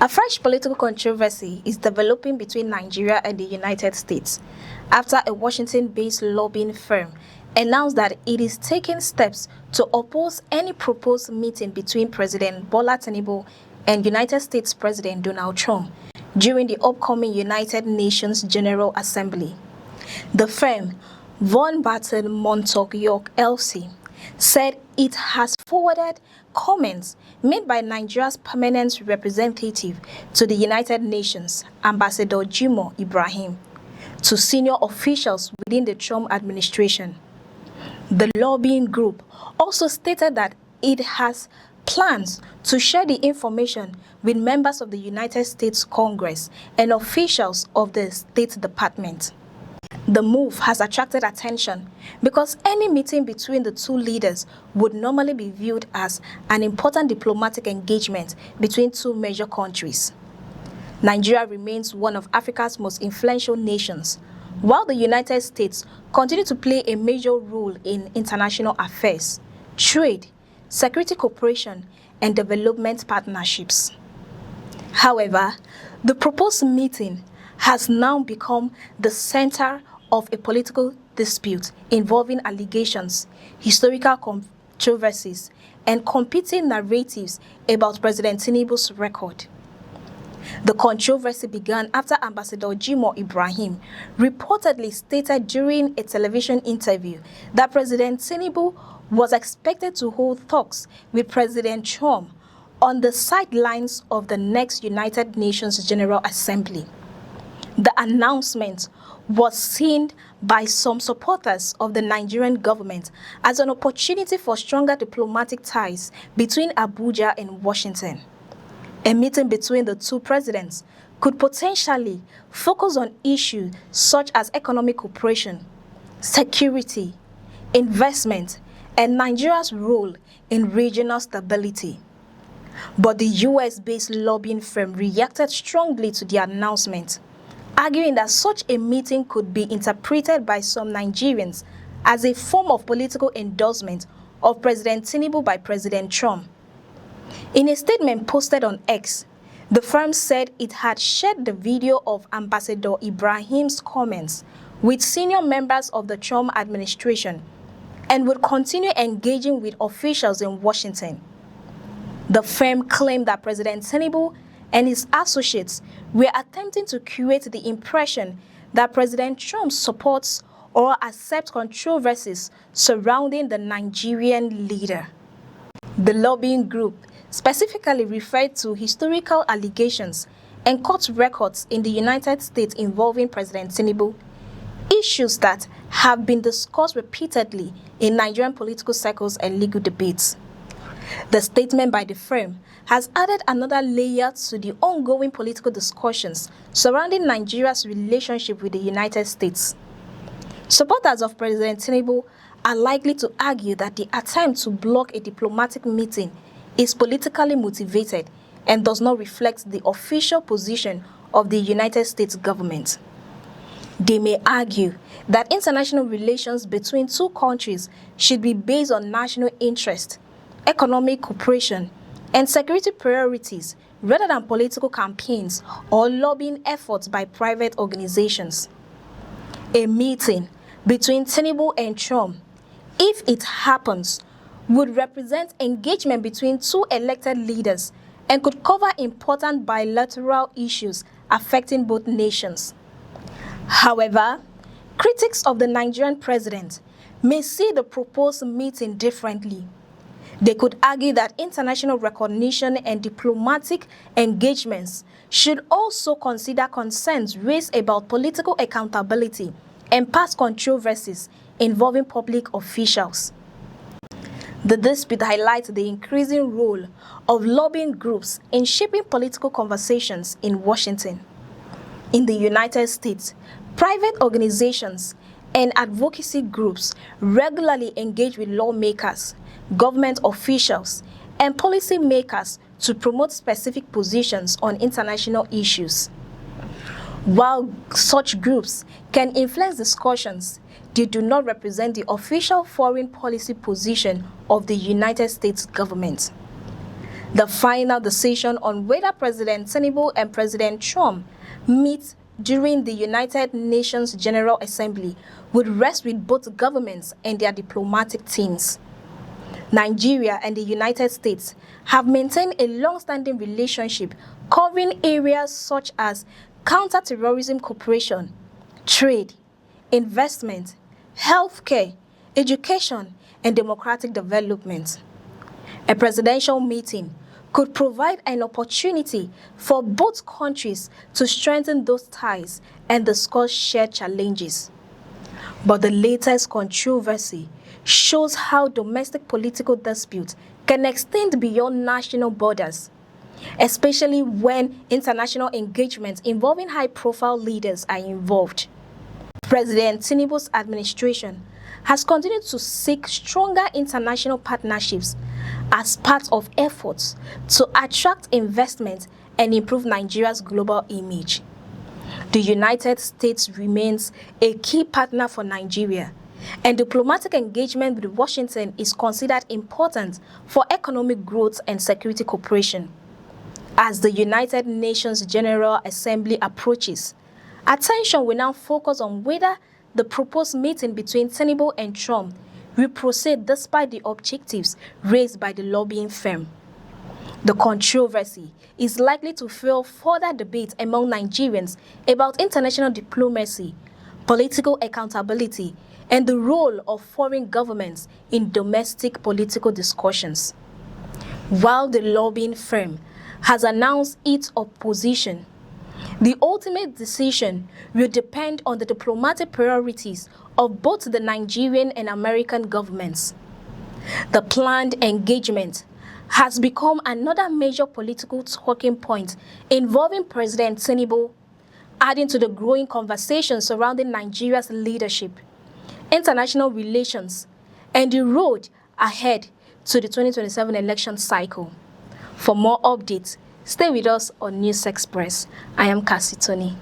A fresh political controversy is developing between Nigeria and the United States after a Washington-based lobbying firm announced that it is taking steps to oppose any proposed meeting between President Bola Tinubu and United States President Donald Trump during the upcoming United Nations General Assembly. The firm, Von Batten Montauk York LC, said it has forwarded comments made by Nigeria's permanent representative to the United Nations, Ambassador Jimoh Ibrahim, to senior officials within the Trump administration. The lobbying group also stated that it has plans to share the information with members of the United States Congress and officials of the State Department. The move has attracted attention because any meeting between the two leaders would normally be viewed as an important diplomatic engagement between two major countries. Nigeria remains one of Africa's most influential nations, while the United States continue to play a major role in international affairs, trade, security cooperation, and development partnerships. However, the proposed meeting has now become the center of a political dispute involving allegations, historical controversies, and competing narratives about President Tinubu's record. The controversy began after Ambassador Jimoh Ibrahim reportedly stated during a television interview that President Tinubu was expected to hold talks with President Trump on the sidelines of the next United Nations General Assembly. The announcement was seen by some supporters of the Nigerian government as an opportunity for stronger diplomatic ties between Abuja and Washington. A meeting between the two presidents could potentially focus on issues such as economic cooperation, security, investment, and Nigeria's role in regional stability. But the US-based lobbying firm reacted strongly to the announcement, arguing that such a meeting could be interpreted by some Nigerians as a form of political endorsement of President Tinubu by President Trump. In a statement posted on X, the firm said it had shared the video of Ambassador Ibrahim's comments with senior members of the Trump administration and would continue engaging with officials in Washington. The firm claimed that President Tinubu and his associates were attempting to create the impression that President Trump supports or accepts controversies surrounding the Nigerian leader. The lobbying group specifically referred to historical allegations and court records in the United States involving President Tinubu, issues that have been discussed repeatedly in Nigerian political circles and legal debates. The statement by the firm has added another layer to the ongoing political discussions surrounding Nigeria's relationship with the United States. Supporters of President Tinubu are likely to argue that the attempt to block a diplomatic meeting is politically motivated and does not reflect the official position of the United States government. They may argue that international relations between two countries should be based on national interest, economic cooperation, and security priorities rather than political campaigns or lobbying efforts by private organizations. A meeting between Tinubu and Trump, if it happens, would represent engagement between two elected leaders and could cover important bilateral issues affecting both nations. However, critics of the Nigerian president may see the proposed meeting differently. They could argue that international recognition and diplomatic engagements should also consider concerns raised about political accountability and past controversies involving public officials. The dispute highlights the increasing role of lobbying groups in shaping political conversations in Washington. In the United States, private organizations and advocacy groups regularly engage with lawmakers, government officials, and policymakers to promote specific positions on international issues. While such groups can influence discussions, they do not represent the official foreign policy position of the United States government. The final decision on whether President Tinubu and President Trump meet during the United Nations General Assembly would rest with both governments and their diplomatic teams. Nigeria and the United States have maintained a long-standing relationship covering areas such as counter-terrorism cooperation, trade, investment, healthcare, education, and democratic development. A presidential meeting could provide an opportunity for both countries to strengthen those ties and discuss shared challenges. But the latest controversy shows how domestic political disputes can extend beyond national borders, especially when international engagements involving high-profile leaders are involved. President Tinubu's administration has continued to seek stronger international partnerships as part of efforts to attract investment and improve Nigeria's global image. The United States remains a key partner for Nigeria, and diplomatic engagement with Washington is considered important for economic growth and security cooperation. As the United Nations General Assembly approaches, attention will now focus on whether the proposed meeting between Tinubu and Trump will proceed despite the objectives raised by the lobbying firm. The controversy is likely to fuel further debate among Nigerians about international diplomacy, political accountability, and the role of foreign governments in domestic political discussions. While the lobbying firm has announced its opposition, the ultimate decision will depend on the diplomatic priorities of both the Nigerian and American governments. The planned engagement has become another major political talking point involving President Tinubu, adding to the growing conversation surrounding Nigeria's leadership, international relations, and the road ahead to the 2027 election cycle. For more updates, stay with us on News Express. I am Cassie Tony.